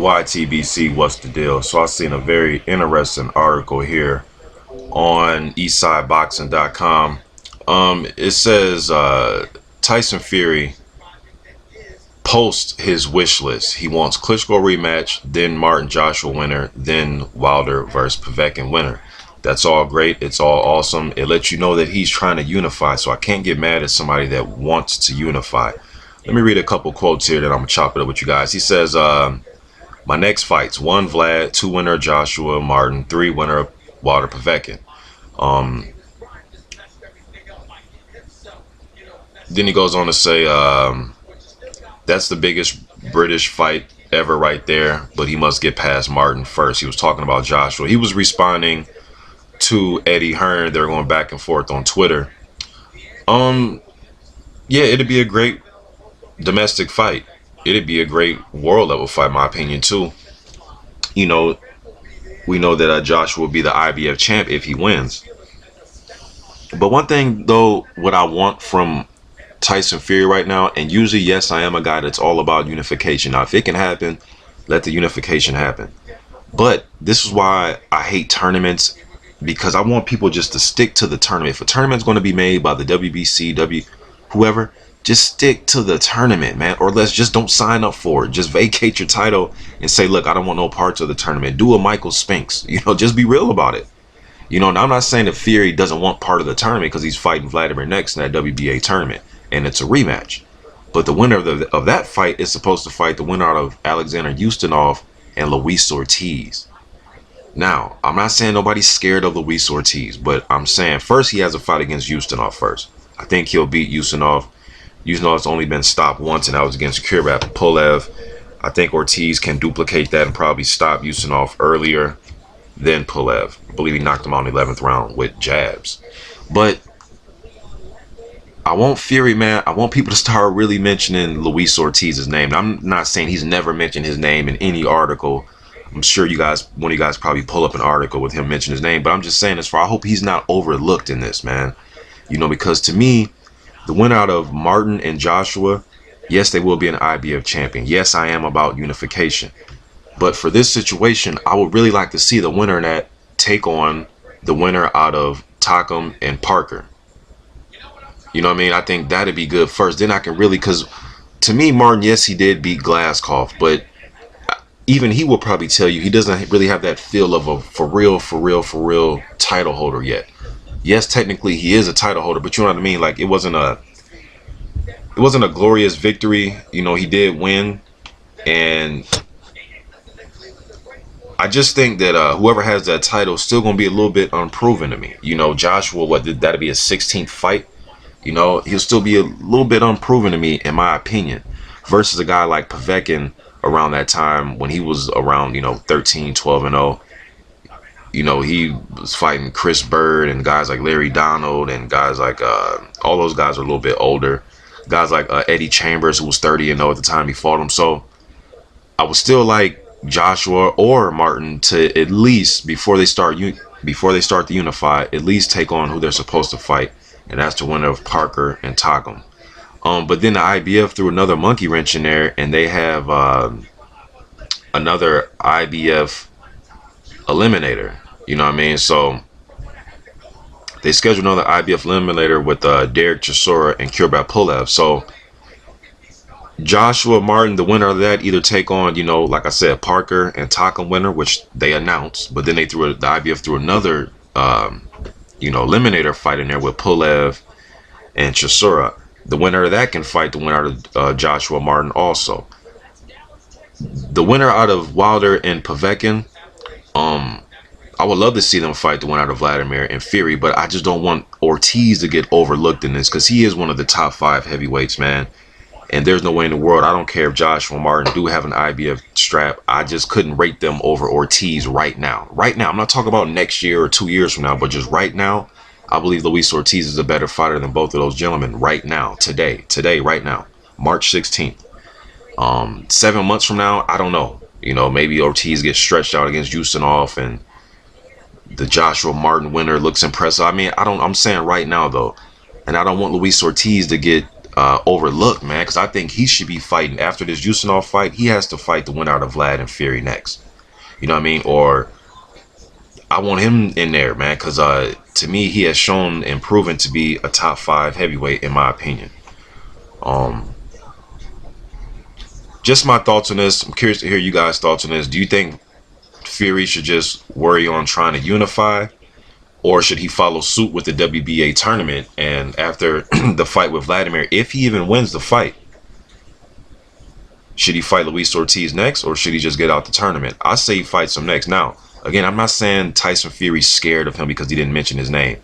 YTBC, what's the deal? So I seen a very interesting article here on eastsideboxing.com. It says Tyson Fury post his wish list. He wants Klitschko rematch, then Martin Joshua winner, then Wilder versus Povetkin winner. That's all great. It's all awesome. It lets you know that he's trying to unify. So I can't get mad at somebody that wants to unify. Let me read a couple quotes here that I'm gonna chop it up with you guys. He says, my next fights: 1 Vlad, 2 winner Joshua Martin, 3 winner Wilder Povetkin. Then he goes on to say, that's the biggest British fight ever right there, but he must get past Martin first. He was talking about Joshua. He was responding to Eddie Hearn. They're going back and forth on Twitter. Yeah, it'd be a great domestic fight. It'd be a great world level fight, in my opinion, too. You know, we know that Joshua will be the IBF champ if he wins. But one thing, though, what I want from Tyson Fury right now, and usually, yes, I am a guy that's all about unification. Now, if it can happen, let the unification happen. But this is why I hate tournaments, because I want people just to stick to the tournament. If a tournament's going to be made by the WBC, whoever, just stick to the tournament, man. Or let's just don't sign up for it. Just vacate your title and say, look, I don't want no parts of the tournament. Do a Michael Spinks. You know, just be real about it. You know, and I'm not saying that Fury doesn't want part of the tournament because he's fighting Vladimir next in that WBA tournament, and it's a rematch. But the winner of that fight is supposed to fight the winner out of Alexander Ustinov and Luis Ortiz. Now, I'm not saying nobody's scared of Luis Ortiz, but I'm saying first he has a fight against Ustinov first. I think he'll beat Ustinov. Ustinov's only been stopped once, and that was against Kurat Pulev. I think Ortiz can duplicate that and probably stop Ustinov earlier than Pulev. I believe he knocked him out in the 11th round with jabs. But I want Fury, man. I want people to start really mentioning Luis Ortiz's name. I'm not saying he's never mentioned his name in any article. I'm sure you guys, one of you guys probably pull up an article with him mentioning his name. But I'm just saying this for, I hope he's not overlooked in this, man. You know, because to me, the winner out of Martin and Joshua, yes, they will be an IBF champion. Yes, I am about unification. But for this situation, I would really like to see the winner in that take on the winner out of Takam and Parker. You know what I mean? I think that'd be good first. Then I can really, because to me, Martin, yes, he did beat Glaskov, but even he will probably tell you he doesn't really have that feel of a for real title holder yet. Yes, technically he is a title holder, but you know what I mean? Like it wasn't a glorious victory. You know, he did win, and I just think that whoever has that title is still gonna be a little bit unproven to me. You know, Joshua, what did that be his 16th fight? You know, he'll still be a little bit unproven to me, in my opinion, versus a guy like Povetkin around that time when he was around, you know, 13, 12 and 0. You know, he was fighting Chris Bird and guys like Larry Donald and guys like all those guys are a little bit older. Guys like Eddie Chambers, who was 30 and 0 at the time he fought him. So I would still like Joshua or Martin to at least before they start to unify, at least take on who they're supposed to fight, and that's the winner of Parker and Takam. But then the IBF threw another monkey wrench in there, and they have another IBF eliminator. You know what I mean? So they scheduled another IBF eliminator with Derek Chisora and Kurat Pulev. So Joshua Martin, the winner of that, either take on, you know, like I said, Parker and Takam winner, which they announced, but then they threw the IBF threw another you know, eliminator fight in there with Pulev and Chisora. The winner of that can fight the winner out of Joshua Martin also. The winner out of Wilder and Povetkin, I would love to see them fight the winner out of Vladimir and Fury, but I just don't want Ortiz to get overlooked in this because he is one of the top 5 heavyweights, man. And there's no way in the world, I don't care if Joshua Martin do have an IBF strap, I just couldn't rate them over Ortiz right now. Right now, I'm not talking about next year or 2 years from now, but just right now, I believe Luis Ortiz is a better fighter than both of those gentlemen right now, today, right now, March 16th. 7 months from now, I don't know. You know, maybe Ortiz gets stretched out against Ustinov and the Joshua Martin winner looks impressive. I mean, I'm saying right now, though, and I don't want Luis Ortiz to get overlooked, man, because I think he should be fighting after this Usmanov fight. He has to fight the winner out of Vlad and Fury next. You know what I mean? Or I want him in there, man, because to me, he has shown and proven to be a top 5 heavyweight, in my opinion. Just my thoughts on this. I'm curious to hear you guys' thoughts on this. Do you think Fury should just worry on trying to unify, or should he follow suit with the WBA tournament? And after the fight with Vladimir, if he even wins the fight, should he fight Luis Ortiz next, or should he just get out the tournament? I say he fights him next. Now, again, I'm not saying Tyson Fury's scared of him because he didn't mention his name.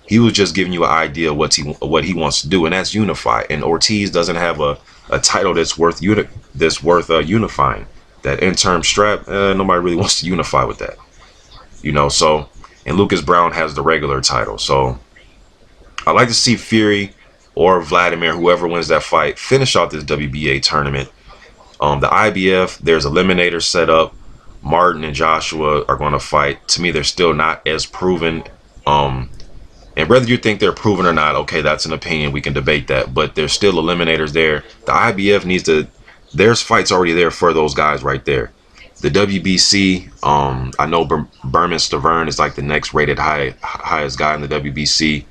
He was just giving you an idea of what he wants to do, and that's unify. And Ortiz doesn't have a title that's worth unifying. That interim strap, nobody really wants to unify with that. You know, so, and Lucas Brown has the regular title. So I'd like to see Fury or Vladimir, whoever wins that fight, finish out this WBA tournament. The IBF, there's eliminators set up. Martin and Joshua are going to fight. To me, they're still not as proven. And whether you think they're proven or not, okay, that's an opinion. We can debate that. But there's still eliminators there. The IBF needs to... There's fights already there for those guys right there. The WBC, I know Berman Stavern is like the next rated highest guy in the WBC.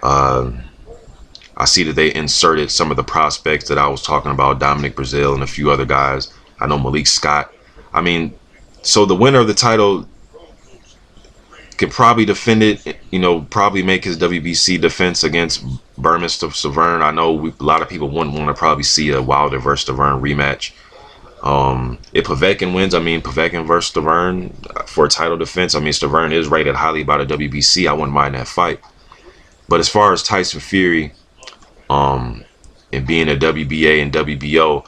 I see that they inserted some of the prospects that I was talking about, Dominic Brazil and a few other guys. I know Malik Scott. I mean, so the winner of the title could probably defend it, you know, probably make his WBC defense against Berman Stavern. I know a lot of people wouldn't want to probably see a Wilder versus Stavern rematch. If Povetkin wins, I mean, Povetkin versus Stavern for a title defense, I mean, Stavern is rated highly by the WBC. I wouldn't mind that fight. But as far as Tyson Fury, and being a WBA and WBO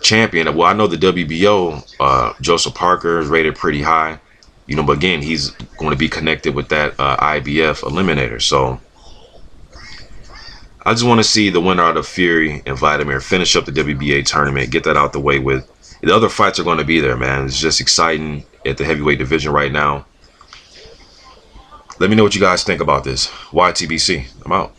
champion, well, I know the WBO, Joseph Parker is rated pretty high, you know, but again, he's going to be connected with that IBF eliminator. So I just want to see the winner out of Fury and Vladimir finish up the WBA tournament, get that out the way with. The other fights are going to be there, man. It's just exciting at the heavyweight division right now. Let me know what you guys think about this. YTBC. I'm out.